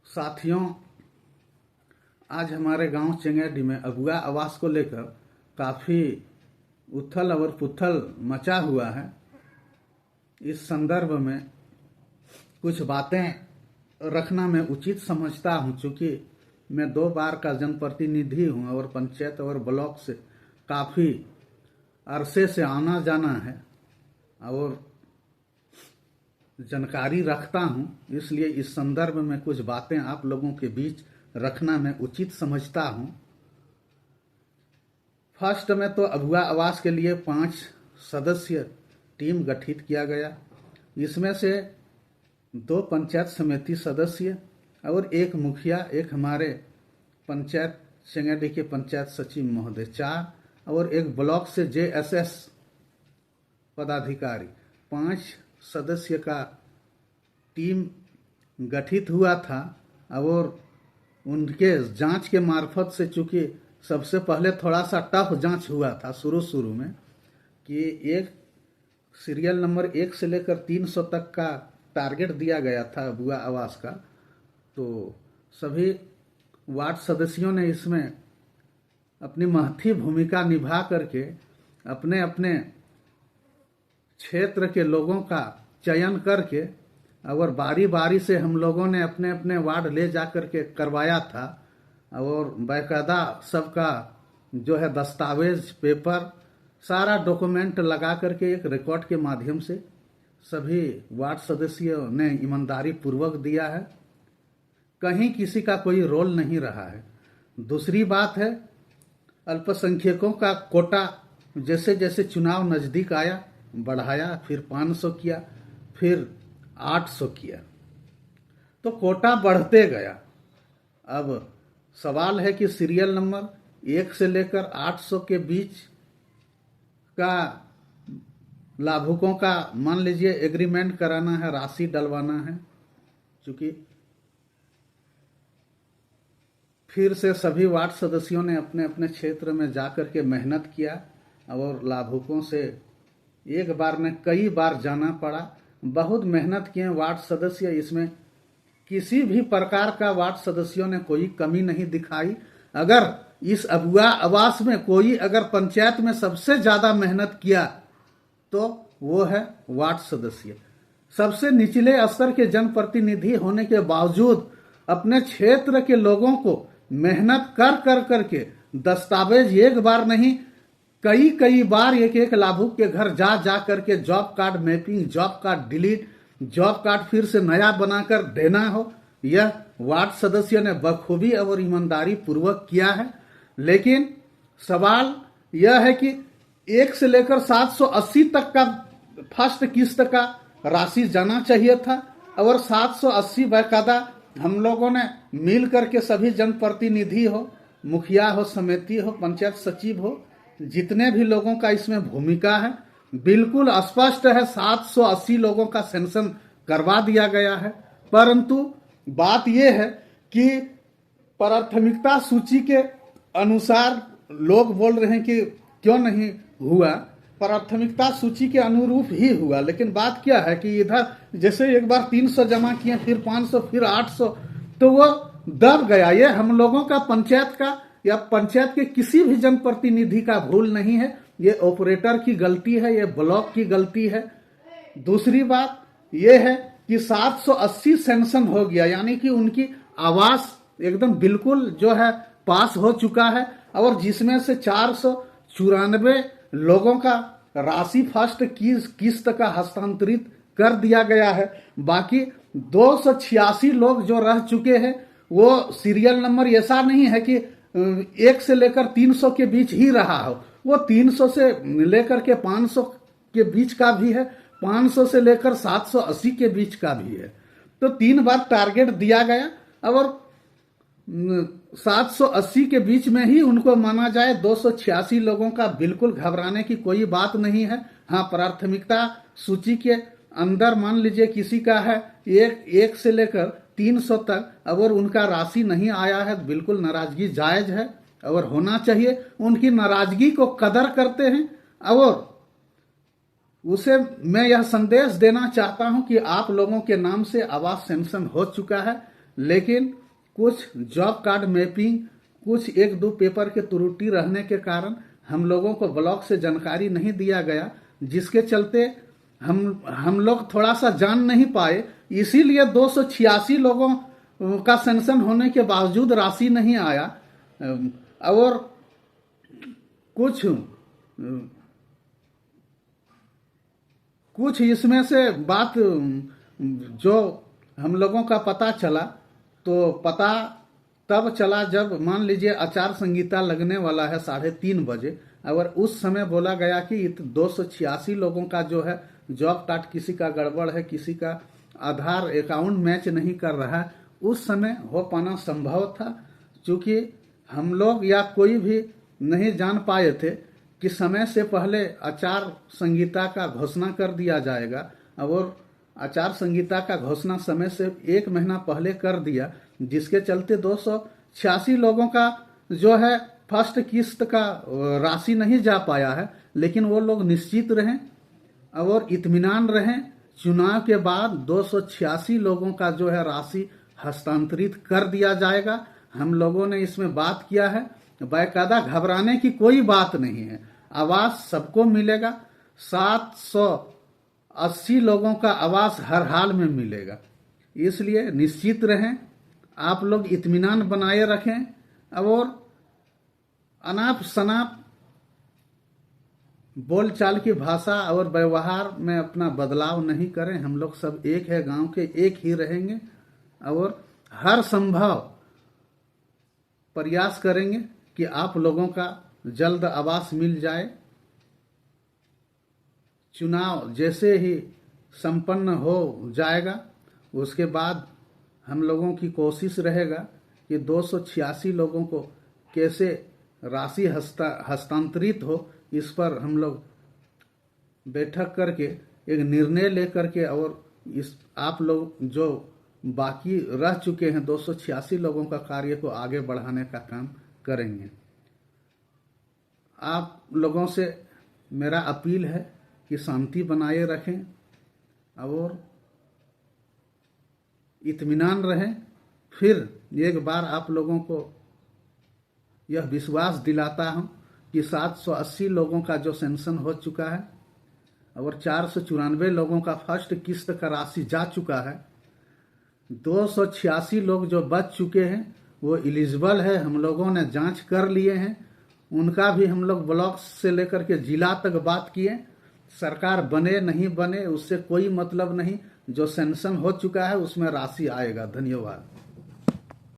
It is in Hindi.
साथियों, आज हमारे गांव चंगेडी में अगुआ आवास को लेकर काफ़ी उथल और पुथल मचा हुआ है। इस संदर्भ में कुछ बातें रखना मैं उचित समझता हूं, चूँकि मैं 2 बार का जनप्रतिनिधि हूं और पंचायत और ब्लॉक से काफ़ी अरसे से आना जाना है और जानकारी रखता हूं, इसलिए इस संदर्भ में कुछ बातें आप लोगों के बीच रखना मैं उचित समझता हूं। फर्स्ट में तो अगुआ आवास के लिए 5 सदस्य टीम गठित किया गया। इसमें से 2 पंचायत समिति सदस्य और 1 मुखिया, 1 हमारे पंचायत चंगेडी के पंचायत सचिव महोदय 4 और 1 ब्लॉक से JSS पदाधिकारी 5 सदस्य का टीम गठित हुआ था। और उनके जांच के मार्फत से, चूंकि सबसे पहले थोड़ा सा टफ जांच हुआ था शुरू में, कि एक सीरियल नंबर 1 से लेकर 300 तक का टारगेट दिया गया था अगुआ आवास का। तो सभी वार्ड सदस्यों ने इसमें अपनी महती भूमिका निभा करके अपने अपने क्षेत्र के लोगों का चयन करके और बारी बारी से हम लोगों ने अपने अपने वार्ड ले जा करके करवाया था। और बाकायदा सबका जो है दस्तावेज, पेपर, सारा डॉक्यूमेंट लगा करके एक रिकॉर्ड के माध्यम से सभी वार्ड सदस्यों ने ईमानदारी पूर्वक दिया है। कहीं किसी का कोई रोल नहीं रहा है। दूसरी बात है, अल्पसंख्यकों का कोटा जैसे जैसे चुनाव नज़दीक आया बढ़ाया, फिर 500 किया, फिर 800 किया, तो कोटा बढ़ते गया। अब सवाल है कि सीरियल नंबर 1 से लेकर 800 के बीच का लाभुकों का मान लीजिए एग्रीमेंट कराना है, राशि डलवाना है। चूंकि फिर से सभी वार्ड सदस्यों ने अपने अपने क्षेत्र में जाकर के मेहनत किया और लाभुकों से एक बार ने कई बार जाना पड़ा। बहुत मेहनत किए वार्ड सदस्य, इसमें किसी भी प्रकार का वार्ड सदस्यों ने कोई कमी नहीं दिखाई। अगर इस अगुआ आवास में कोई अगर पंचायत में सबसे ज्यादा मेहनत किया तो वो है वार्ड सदस्य। सबसे निचले स्तर के जनप्रतिनिधि होने के बावजूद अपने क्षेत्र के लोगों को मेहनत कर करके दस्तावेज एक बार नहीं कई बार एक लाभुक के घर जा करके job card mapping, job card delete, job card फिर से नया बनाकर देना हो, यह वार्ड सदस्य ने बखूबी और ईमानदारी पूर्वक किया है। लेकिन सवाल यह है कि 1 से लेकर 780 तक का फर्स्ट किस्त का राशि जाना चाहिए था और 780 बाकायदा हम लोगों ने मिल करके सभी जनप्रतिनिधि हो, मुखिया हो, समिति हो, पंचायत सचिव हो, जितने भी लोगों का इसमें भूमिका है, बिल्कुल स्पष्ट है। 780 लोगों का सेंक्शन करवा दिया गया है। परंतु बात यह है कि प्राथमिकता सूची के अनुसार लोग बोल रहे हैं कि क्यों नहीं हुआ, प्राथमिकता सूची के अनुरूप ही हुआ। लेकिन बात क्या है कि इधर जैसे एक बार 300 जमा किए, फिर 500, फिर 800, तो वो दब गया। ये हम लोगों का पंचायत का या पंचायत के किसी भी जनप्रतिनिधि का भूल नहीं है, ये ऑपरेटर की गलती है, ये ब्लॉक की गलती है। दूसरी बात यह है कि 780 सैंक्शन हो गया, यानी कि उनकी आवास एकदम बिल्कुल जो है पास हो चुका है और जिसमें से 494 लोगों का राशि फर्स्ट किस्त का हस्तांतरित कर दिया गया है। बाकी 286 लोग जो रह चुके हैं वो सीरियल नंबर ऐसा नहीं है कि 1 से लेकर 300 के बीच ही रहा हो, वो 300 से लेकर के 500 के बीच का भी है, 500 से लेकर 780 के बीच का भी है। तो 3 बार टारगेट दिया गया और 780 के बीच में ही उनको माना जाए। 286 लोगों का बिल्कुल घबराने की कोई बात नहीं है। हाँ, प्राथमिकता सूची के अंदर मान लीजिए किसी का है 1 से लेकर 300 तक, अगर उनका राशि नहीं आया है, बिल्कुल नाराजगी जायज है और होना चाहिए। उनकी नाराजगी को कदर करते हैं और उसे मैं यह संदेश देना चाहता हूं कि आप लोगों के नाम से आवास सैंक्शन हो चुका है। लेकिन कुछ जॉब कार्ड मैपिंग, कुछ एक दो पेपर के त्रुटि रहने के कारण हम लोगों को ब्लॉक से जानकारी नहीं दिया गया, जिसके चलते हम लोग थोड़ा सा जान नहीं पाए। इसीलिए 286 लोगों का सेंक्शन होने के बावजूद राशि नहीं आया। और कुछ इसमें से बात जो हम लोगों का पता चला, तो पता तब चला जब मान लीजिए आचार संहिता लगने वाला है 3:30 बजे, और उस समय बोला गया कि 286 लोगों का जो है जॉब कार्ड, किसी का गड़बड़ है, किसी का आधार अकाउंट मैच नहीं कर रहा है। उस समय हो पाना संभव था, क्योंकि हम लोग या कोई भी नहीं जान पाए थे कि समय से पहले आचार संहिता का घोषणा कर दिया जाएगा, और आचार संहिता का घोषणा समय से 1 महीना पहले कर दिया, जिसके चलते 286 लोगों का जो है फर्स्ट किस्त का राशि नहीं जा पाया है। लेकिन वो लोग निश्चित रहें और इत्मीनान रहें, चुनाव के बाद 286 लोगों का जो है राशि हस्तांतरित कर दिया जाएगा। हम लोगों ने इसमें बात किया है, बाकायदा घबराने की कोई बात नहीं है। आवास सबको मिलेगा, 780 लोगों का आवास हर हाल में मिलेगा। इसलिए निश्चित रहें, आप लोग इत्मीनान बनाए रखें और अनाप शनाप बोलचाल की भाषा और व्यवहार में अपना बदलाव नहीं करें। हम लोग सब एक है, गांव के एक ही रहेंगे और हर संभव प्रयास करेंगे कि आप लोगों का जल्द आवास मिल जाए। चुनाव जैसे ही संपन्न हो जाएगा, उसके बाद हम लोगों की कोशिश रहेगा कि 286 लोगों को कैसे राशि हस्तांतरित हो, इस पर हम लोग बैठक करके एक निर्णय लेकर के, और इस आप लोग जो बाकी रह चुके हैं 286 लोगों का कार्य को आगे बढ़ाने का काम करेंगे। आप लोगों से मेरा अपील है कि शांति बनाए रखें और इत्मीनान रहें। फिर एक बार आप लोगों को यह विश्वास दिलाता हूं कि 780 लोगों का जो सेंक्शन हो चुका है और 494 लोगों का फर्स्ट किस्त का राशि जा चुका है। 286 लोग जो बच चुके हैं वो एलिजिबल है, हम लोगों ने जांच कर लिए हैं। उनका भी हम लोग ब्लॉक से लेकर के जिला तक बात किए। सरकार बने नहीं बने उससे कोई मतलब नहीं, जो सेंक्शन हो चुका है उसमें राशि आएगा। धन्यवाद।